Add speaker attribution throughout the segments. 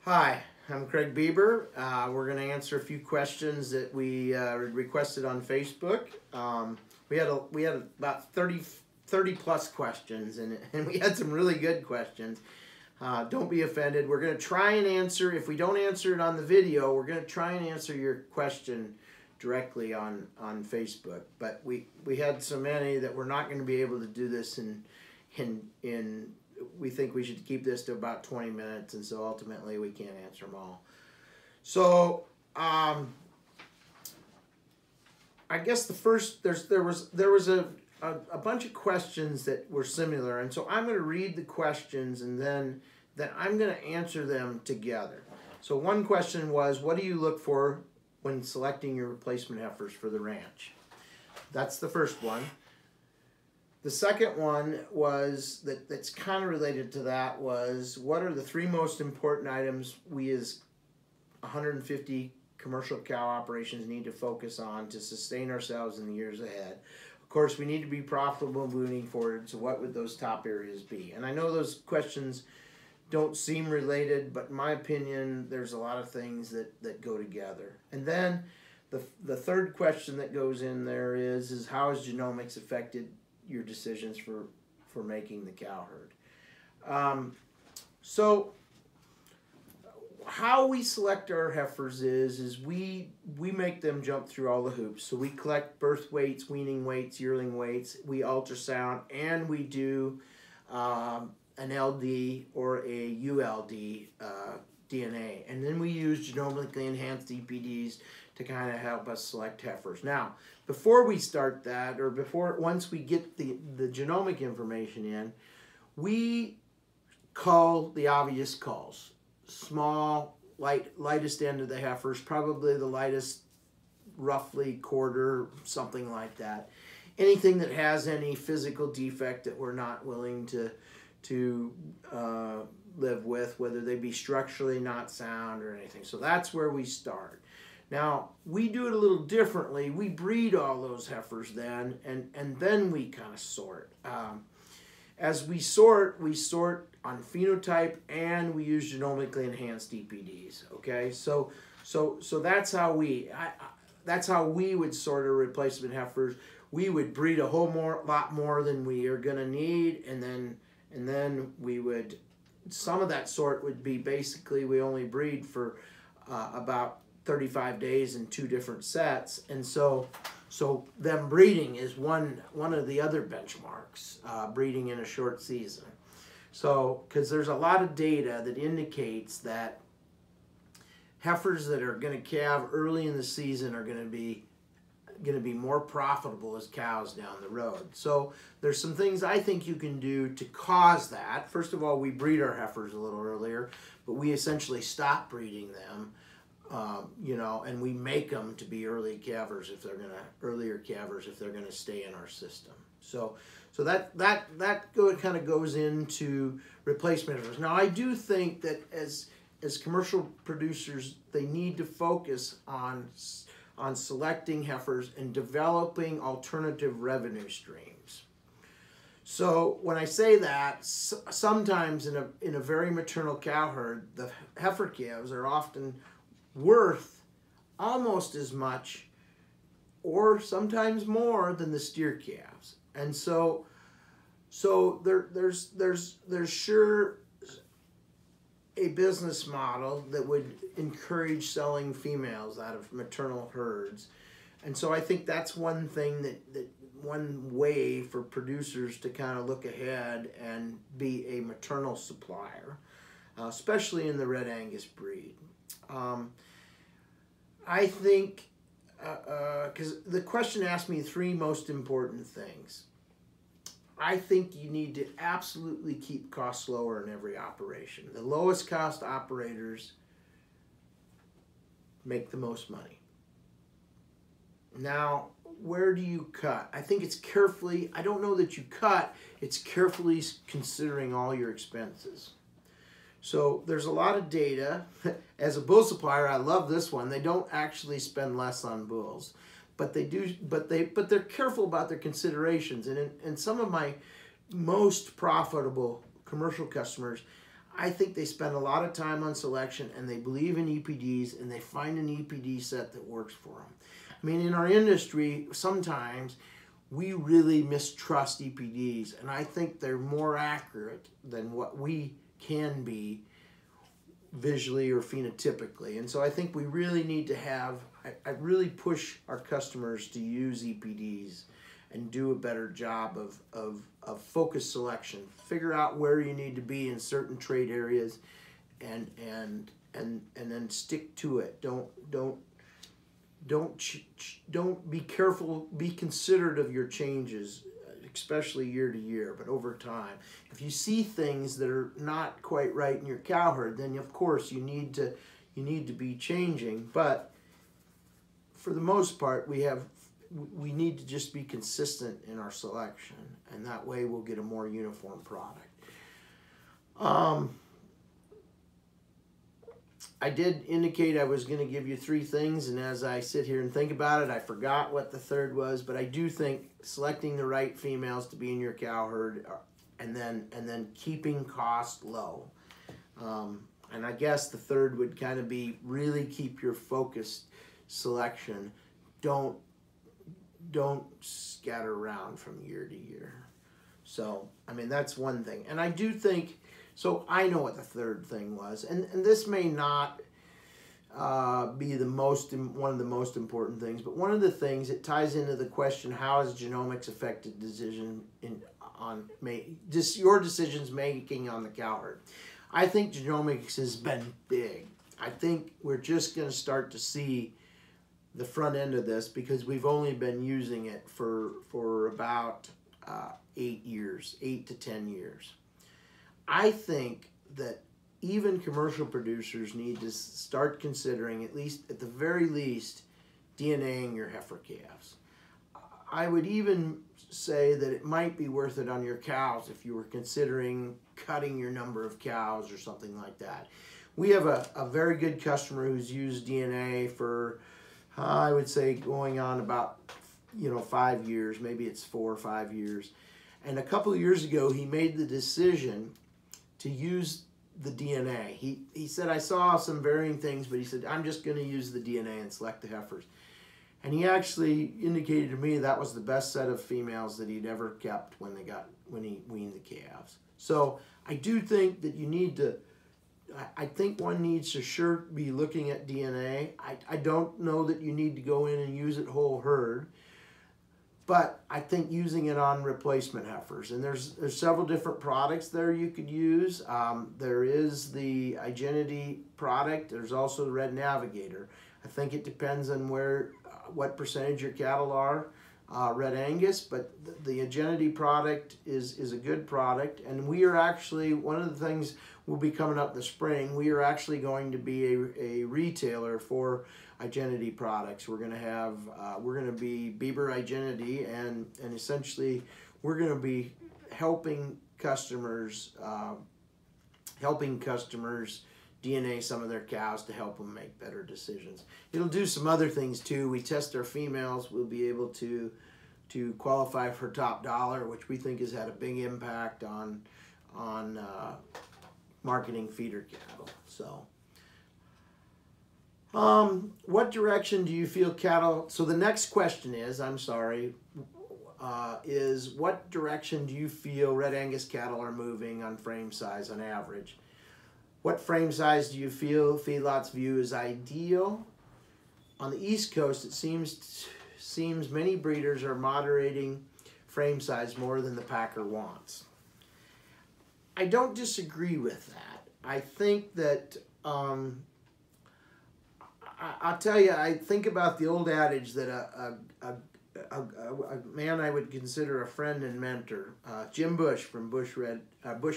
Speaker 1: Hi, I'm Craig Bieber. We're going to answer a few questions that we requested on Facebook. We had about 30 plus questions, and we had some really good questions. Don't be offended. We're going to try and answer. If we don't answer it on the video, we're going to try and answer your question directly on Facebook. But we had so many that we're not going to be able to do this in we think we should keep this to about 20 minutes, and so ultimately we can't answer them all. So I guess the first there was a bunch of questions that were similar, and so I'm going to read the questions and then I'm going to answer them together. So one question was, what do you look for when selecting your replacement heifers for the ranch? That's the first one. The second one was that's kind of related to that was, what are the three most important items we as 150 commercial cow operations need to focus on to sustain ourselves in the years ahead? Of course, we need to be profitable moving forward, so what would those top areas be? And I know those questions don't seem related, but in my opinion, there's a lot of things that go together. And then the third question that goes in there is how has genomics affected your decisions for making the cow herd? So how we select our heifers is we make them jump through all the hoops. So we collect birth weights, weaning weights, yearling weights, we ultrasound, and we do an LD or a ULD DNA. And then we use genomically enhanced EPDs to kind of help us select heifers. Now, before we start that, or once we get the genomic information in, we call the obvious calls. Small, lightest end of the heifers, probably the lightest, roughly quarter, something like that. Anything that has any physical defect that we're not willing to live with, whether they be structurally not sound or anything. So that's where we start. Now, we do it a little differently. We breed all those heifers then, and then we kind of sort. As we sort on phenotype, and we use genomically enhanced EPDs. Okay, so that's how we would sort our replacement heifers. We would breed a lot more than we are going to need, and then we would, some of that sort would be basically we only breed for about 35 days in 2 different sets, and so them breeding is one of the other benchmarks, breeding in a short season. So because there's a lot of data that indicates that heifers that are going to calve early in the season are going to be more profitable as cows down the road. So there's some things I think you can do to cause that. First of all, we breed our heifers a little earlier, but we essentially stop breeding them. And we make them to be earlier calvers if they're going to stay in our system. So that kind of goes into replacement heifers. Now, I do think that as commercial producers, they need to focus on selecting heifers and developing alternative revenue streams. So when I say that, sometimes in a very maternal cow herd, the heifer calves are often worth almost as much or sometimes more than the steer calves. And so there's sure a business model that would encourage selling females out of maternal herds. And so I think that's one thing one way for producers to kind of look ahead and be a maternal supplier, especially in the Red Angus breed. I think, because the question asked me 3 most important things. I think you need to absolutely keep costs lower in every operation. The lowest cost operators make the most money. Now, where do you cut? I think it's carefully, I don't know that you cut, it's carefully considering all your expenses. So there's a lot of data. As a bull supplier, I love this one. They don't actually spend less on bulls, but they do. But they're careful about their considerations. And some of my most profitable commercial customers, I think they spend a lot of time on selection, and they believe in EPDs, and they find an EPD set that works for them. I mean, in our industry, sometimes we really mistrust EPDs, and I think they're more accurate than what we can be visually or phenotypically. And so I think we really need to have, I really push our customers to use EPDs and do a better job of focus selection. Figure out where you need to be in certain trade areas, and then stick to it. Don't be careful. Be considerate of your changes, especially year to year, but over time. If you see things that are not quite right in your cow herd, then of course you need to be changing. But for the most part, we need to just be consistent in our selection, and that way we'll get a more uniform product. I did indicate I was going to give you 3 things, and as I sit here and think about it, I forgot what the third was, but I do think selecting the right females to be in your cow herd, and then keeping cost low. And I guess the third would kind of be really keep your focused selection. Don't scatter around from year to year. So, I mean, that's one thing. And I do think, so I know what the third thing was, and this may not be one of the most important things, but one of the things, it ties into the question, how has genomics affected your decisions making on the cow herd? I think genomics has been big. I think we're just going to start to see the front end of this, because we've only been using it for about 8 to 10 years. I think that even commercial producers need to start considering, at the very least, DNAing your heifer calves. I would even say that it might be worth it on your cows if you were considering cutting your number of cows or something like that. We have a very good customer who's used DNA for, I would say, going on about 5 years, maybe it's 4 or 5 years. And a couple of years ago, he made the decision to use the DNA. He said, I saw some varying things, but he said, I'm just going to use the DNA and select the heifers. And he actually indicated to me that was the best set of females that he'd ever kept when he weaned the calves. So I do think that I think one needs to sure be looking at DNA. I don't know that you need to go in and use it whole herd, but I think using it on replacement heifers, and there's several different products there you could use. There is the Identity product. There's also the Red Navigator. I think it depends on what percentage your cattle are Red Angus, but the Identity product is a good product, and we are actually, one of the things will be coming up this spring, we are actually going to be a retailer for Identity products. We're going to be Bieber Identity, and essentially we're going to be helping customers DNA some of their cows to help them make better decisions. It'll do some other things too. We test our females. We'll be able to qualify for top dollar, which we think has had a big impact on marketing feeder cattle. So, what direction do you feel cattle? So the next question is, is what direction do you feel Red Angus cattle are moving on frame size on average? What frame size do you feel feedlots view as ideal? On the East Coast, it seems many breeders are moderating frame size more than the packer wants. I don't disagree with that. I think that, I'll tell you, I think about the old adage that a man I would consider a friend and mentor, Jim Bush from Bush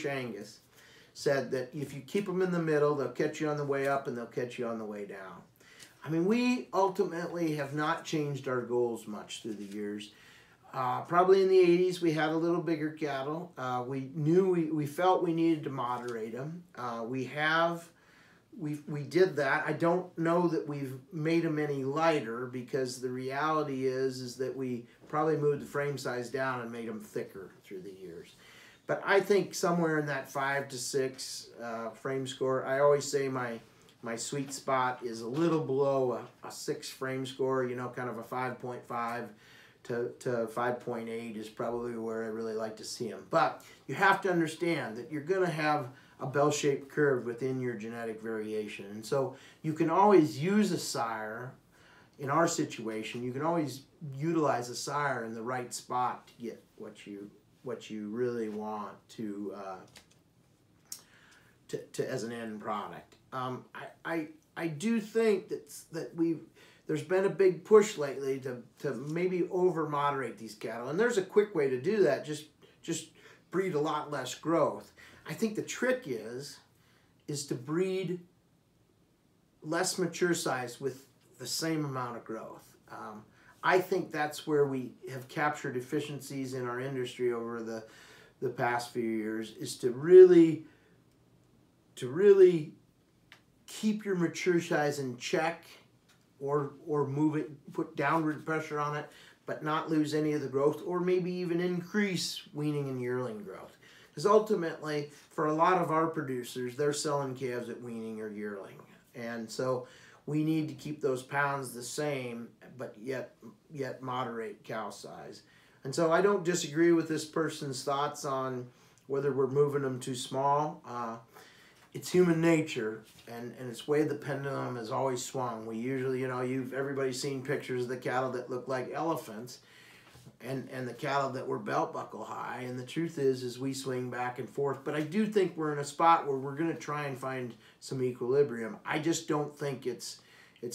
Speaker 1: Angus, said that if you keep them in the middle, they'll catch you on the way up and they'll catch you on the way down. I mean, we ultimately have not changed our goals much through the years. Probably in the 80s, we had a little bigger cattle. We felt we needed to moderate them. We did that. I don't know that we've made them any lighter, because the reality is that we probably moved the frame size down and made them thicker through the years. But I think somewhere in that 5 to 6 frame score. I always say my sweet spot is a little below a 6 frame score, you know, kind of a 5.5 to 5.8 is probably where I really like to see them. But you have to understand that you're going to have a bell-shaped curve within your genetic variation. And so you can always use a sire. In our situation, you can always utilize a sire in the right spot to get what you really want to as an end product. I do think that there's been a big push lately to maybe over moderate these cattle, and there's a quick way to do that. Just breed a lot less growth. I think the trick is to breed less mature size with the same amount of growth. I think that's where we have captured efficiencies in our industry over the past few years, is to really keep your mature size in check, or move it, put downward pressure on it, but not lose any of the growth, or maybe even increase weaning and yearling growth. Because ultimately, for a lot of our producers, they're selling calves at weaning or yearling. And so we need to keep those pounds the same, but yet moderate cow size. And so I don't disagree with this person's thoughts on whether we're moving them too small. It's human nature, and it's way the pendulum has always swung. We usually, you know, everybody's seen pictures of the cattle that look like elephants, and the cattle that were belt buckle high. And the truth is we swing back and forth. But I do think we're in a spot where we're going to try and find some equilibrium. I just don't think it's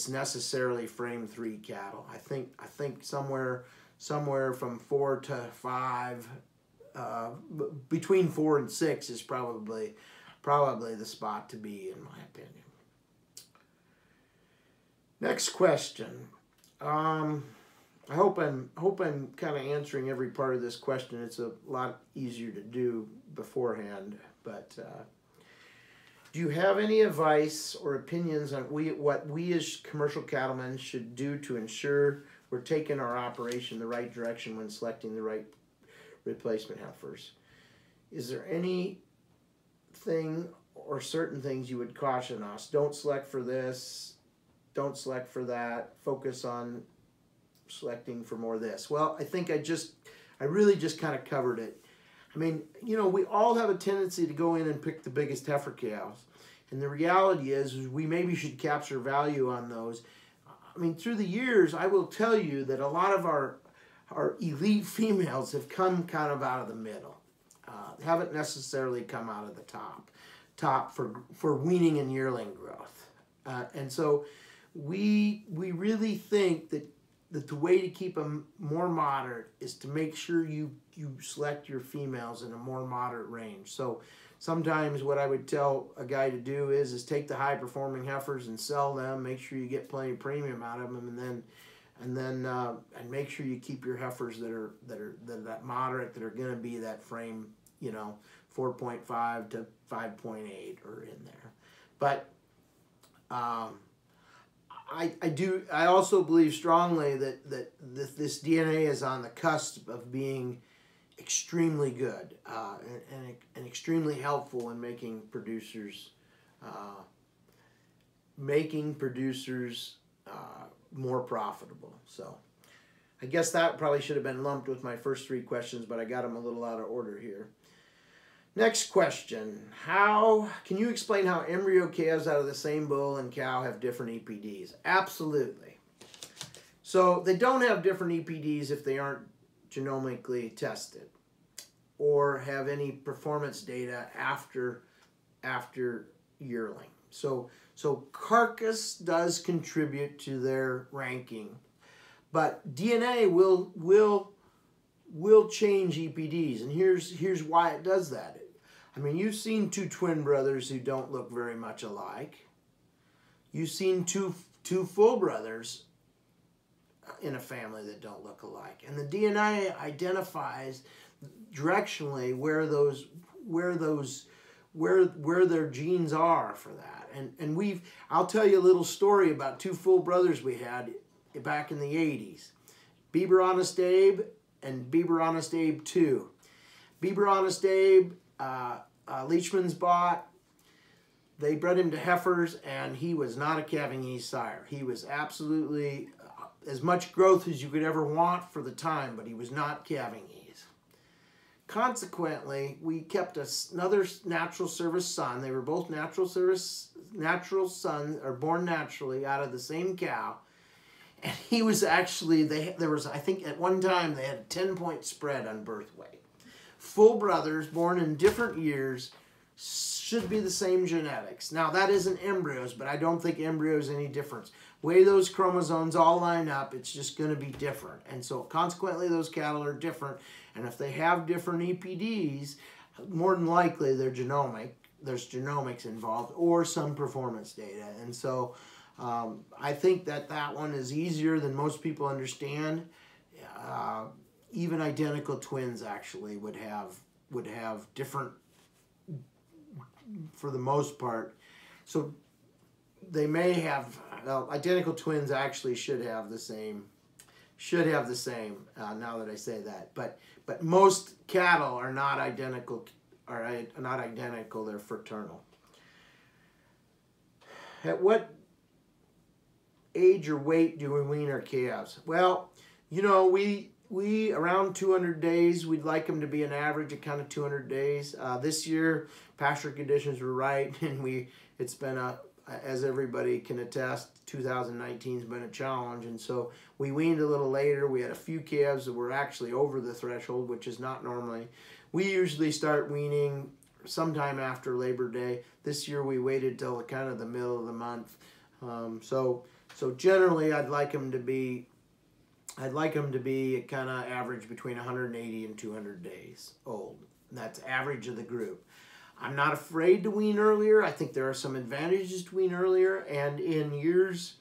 Speaker 1: necessarily frame 3 cattle. I think somewhere from 4 to 5, between 4 and 6 is probably the spot to be, in my opinion. Next question. I hope I'm kind of answering every part of this question. It's a lot easier to do beforehand, but do you have any advice or opinions on what we as commercial cattlemen should do to ensure we're taking our operation the right direction when selecting the right replacement heifers? Is there anything or certain things you would caution us? Don't select for this, don't select for that, focus on selecting for more of this. Well, I think I really just kind of covered it. I mean, you know, we all have a tendency to go in and pick the biggest heifer cows. And the reality is we maybe should capture value on those. I mean, through the years, I will tell you that a lot of our elite females have come kind of out of the middle. Haven't necessarily come out of the top for weaning and yearling growth. And so we really think that the way to keep them more moderate is to make sure you select your females in a more moderate range. So sometimes what I would tell a guy to do is take the high performing heifers and sell them. Make sure you get plenty of premium out of them, and make sure you keep your heifers that are that moderate, that are going to be that frame, you know, 4.5 to 5.8 or in there. But I also believe strongly that this DNA is on the cusp of being extremely good and extremely helpful in making producers more profitable. So I guess that probably should have been lumped with my first 3 questions, but I got them a little out of order here. Next question. Can you explain how embryo calves out of the same bull and cow have different EPDs? Absolutely. So they don't have different EPDs if they aren't genomically tested or have any performance data after yearling. So carcass does contribute to their ranking, but DNA will change EPDs, and here's why it does that. I mean, you've seen 2 twin brothers who don't look very much alike. You've seen two full brothers in a family that don't look alike, and the DNA identifies directionally where their genes are for that. And I'll tell you a little story about 2 full brothers we had back in the 80s. Bieber Honest Abe and Bieber Honest Abe 2. Bieber Honest Abe, Leachman's bought. They bred him to heifers, and he was not a calving ease sire. He was absolutely as much growth as you could ever want for the time, but he was not calving ease. Consequently, we kept another natural service son. They were both natural sons, or born naturally out of the same cow. And he was actually, there was, I think at one time, they had a 10-point spread on birth weight. Full brothers, born in different years, should be the same genetics. Now, that isn't embryos, but I don't think embryos any difference. Way those chromosomes all line up, it's just going to be different. And so, consequently, those cattle are different. And if they have different EPDs, more than likely they're genomic. There's genomics involved or some performance data. And so, I think that one is easier than most people understand. Even identical twins actually would have different, for the most part. So they may have, well, identical twins actually should have the same, now that I say that. But most cattle are not identical, they're fraternal. At what age or weight do we wean our calves? Well, you know, we around 200 days, we'd like them to be an average of kind of 200 days. This year, pasture conditions were right, and it's been as everybody can attest, 2019 has been a challenge, and so we weaned a little later. We had a few calves that were actually over the threshold, which is not normally. We usually start weaning sometime after Labor Day. This year we waited till kind of the middle of the month. So generally I'd like them to be kind of average between 180 and 200 days old. That's average of the group. I'm not afraid to wean earlier. I think there are some advantages to wean earlier, and in years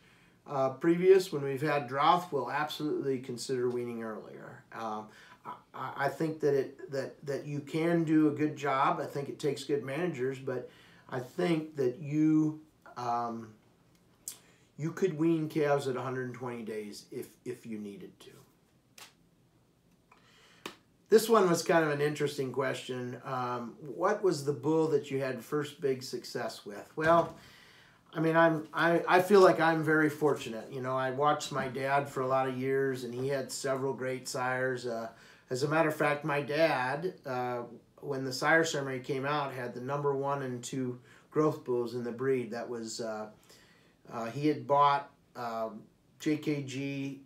Speaker 1: previous when we've had drought, we'll absolutely consider weaning earlier. I think that you can do a good job. I think it takes good managers, but I think that you could wean calves at 120 days if you needed to. This one was kind of an interesting question. What was the bull that you had first big success with? Well, I mean, I feel like I'm very fortunate. You know, I watched my dad for a lot of years, and he had several great sires. As a matter of fact, my dad, when the sire summary came out, had the number 1 and 2 growth bulls in the breed. That was, he had bought JKG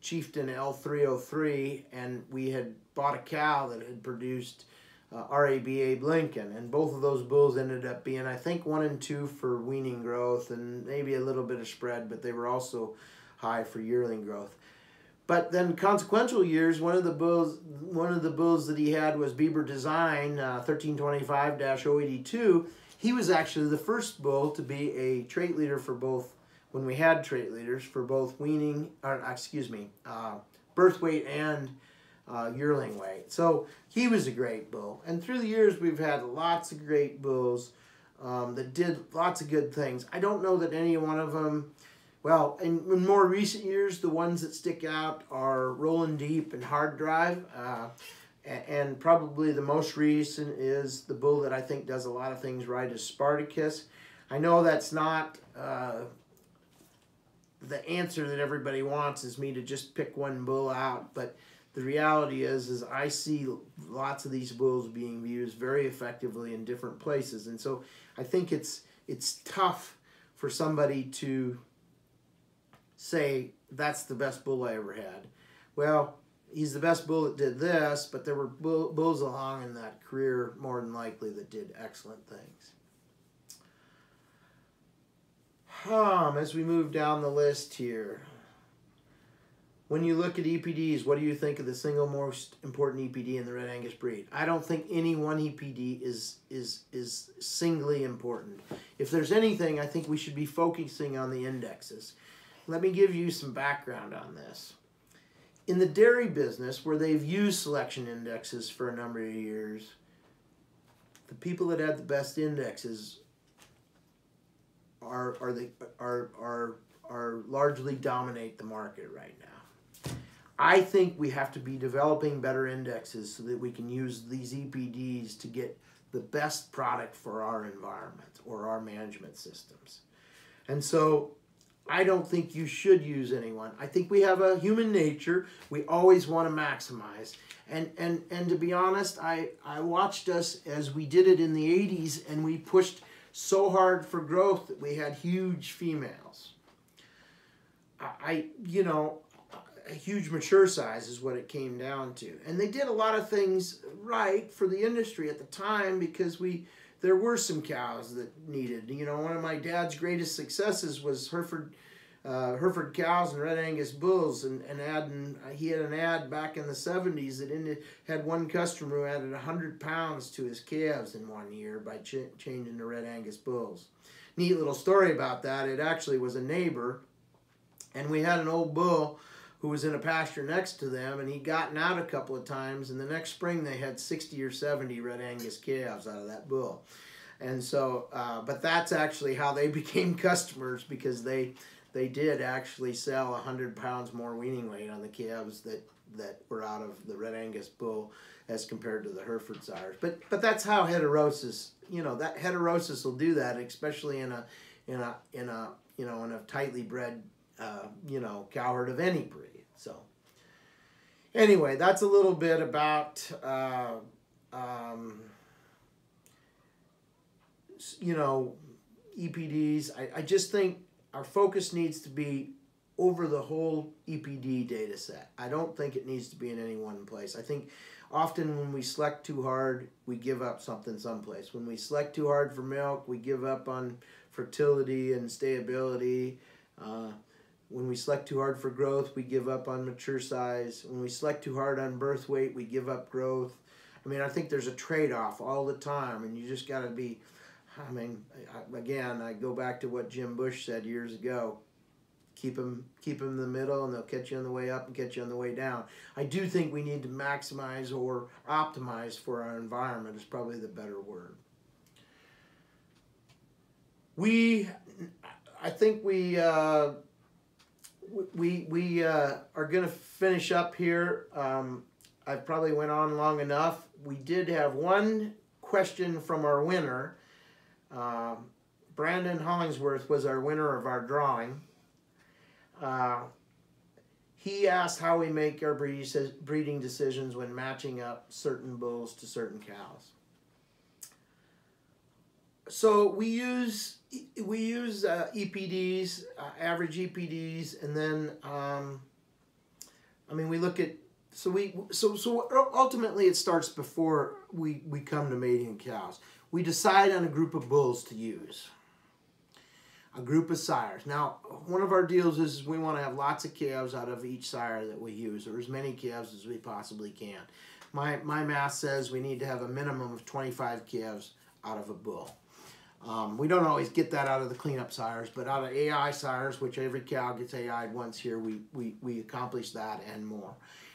Speaker 1: Chieftain L303, and we had bought a cow that had produced RABA Lincoln, and both of those bulls ended up being, I think, 1 and 2 for weaning growth and maybe a little bit of spread, but they were also high for yearling growth. But then consequential years, one of the bulls that he had was Bieber Design 1325-082. He was actually the first bull to be a trait leader for both, when we had trait leaders, for both weaning, or excuse me, birth weight and yearling weight. So he was a great bull. And through the years, we've had lots of great bulls that did lots of good things. I don't know that any one of them, well, in more recent years, the ones that stick out are Rolling Deep and Hard Drive. And probably the most recent is the bull that I think does a lot of things right is Spartacus. I know that's not the answer that everybody wants, is me to just pick one bull out, but the reality is I see lots of these bulls being used very effectively in different places, and so I think it's tough for somebody to say that's the best bull I ever had. Well, he's the best bull that did this, but there were bulls along in that career more than likely that did excellent things. As we move down the list here, when you look at EPDs, what do you think of the single most important EPD in the Red Angus breed? I don't think any one EPD is singly important. If there's anything, I think we should be focusing on the indexes. Let me give you some background on this. In the dairy business, where they've used selection indexes for a number of years, the people that have the best indexes are largely dominate the market right now. I think we have to be developing better indexes so that we can use these EPDs to get the best product for our environment or our management systems. And so I don't think you should use anyone. I think we have a human nature. We always want to maximize. And to be honest, I watched us as we did it in the 80s, and we pushed so hard for growth that we had huge females. You know, a huge mature size is what it came down to. And they did a lot of things right for the industry at the time, because there were some cows that needed. You know, one of my dad's greatest successes was Hereford cows and Red Angus bulls, and he had an ad back in the 70s that had one customer who added 100 pounds to his calves in 1 year by changing to Red Angus bulls. Neat little story about that. It actually was a neighbor, and we had an old bull who was in a pasture next to them, and he'd gotten out a couple of times, and the next spring they had 60 or 70 Red Angus calves out of that bull. And so, but that's actually how they became customers, because they did actually sell 100 pounds more weaning weight on the calves that were out of the Red Angus bull as compared to the Hereford sires. But that's how heterosis, you know, that heterosis will do that, especially in a tightly bred you know, cow herd of any breed. So anyway, that's a little bit about you know, EPDs. I just think our focus needs to be over the whole EPD data set. I don't think it needs to be in any one place. I think often when we select too hard, we give up something someplace. When we select too hard for milk, we give up on fertility and stayability. When we select too hard for growth, we give up on mature size. When we select too hard on birth weight, we give up growth. I mean, I think there's a trade-off all the time, and you just got to be, I mean, again, I go back to what Jim Bush said years ago. Keep them in the middle, and they'll catch you on the way up and catch you on the way down. I do think we need to maximize or optimize for our environment is probably the better word. I think we are going to finish up here. I probably went on long enough. We did have one question from our winner. Brandon Hollingsworth was our winner of our drawing. He asked how we make our breeding decisions when matching up certain bulls to certain cows. So we use EPDs, average EPDs, and then I mean, we look at so ultimately it starts before we come to mating cows. We decide on a group of bulls to use, a group of sires. Now, one of our deals is we want to have lots of calves out of each sire that we use, or as many calves as we possibly can. My math says we need to have a minimum of 25 calves out of a bull. We don't always get that out of the cleanup sires, but out of AI sires, which every cow gets AI'd once here, we accomplish that and more.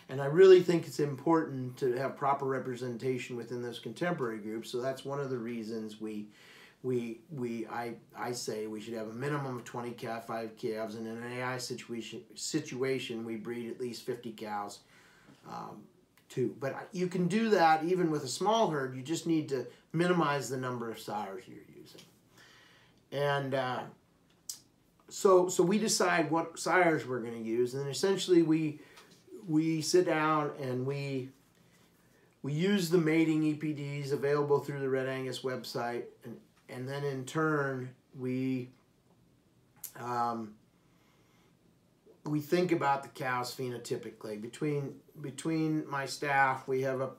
Speaker 1: And I really think it's important to have proper representation within those contemporary groups. So that's one of the reasons I say we should have a minimum of 25 calves, and in an AI situation we breed at least 50 cows too. But you can do that even with a small herd. You just need to minimize the number of sires you're using. And so we decide what sires we're going to use, and then essentially we sit down and we use the mating EPDs available through the Red Angus website, and then in turn we think about the cows phenotypically. Between my staff, we have a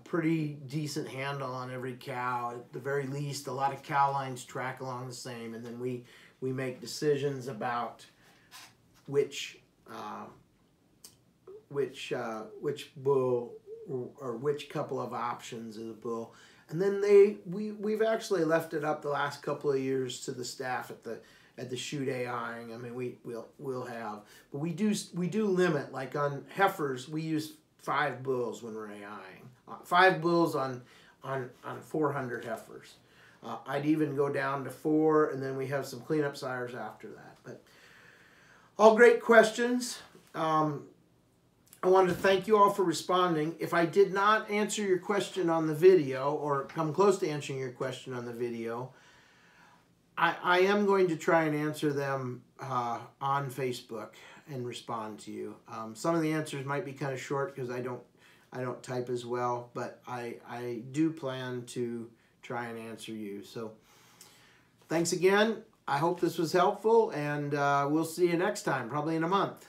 Speaker 1: pretty decent handle on every cow. At the very least, a lot of cow lines track along the same, and then we make decisions about which bull or which couple of options of the bull. And then we've actually left it up the last couple of years to the staff at the shoot AIing. I mean, we'll have, but we do limit. Like on heifers, we use 5 bulls when we're AIing. 5 bulls on 400 heifers. I'd even go down to 4, and then we have some cleanup sires after that. But all great questions. I wanted to thank you all for responding. If I did not answer your question on the video, or come close to answering your question on the video, I am going to try and answer them on Facebook and respond to you. Some of the answers might be kind of short because I don't type as well, but I do plan to try and answer you. So thanks again. I hope this was helpful, and we'll see you next time, probably in a month.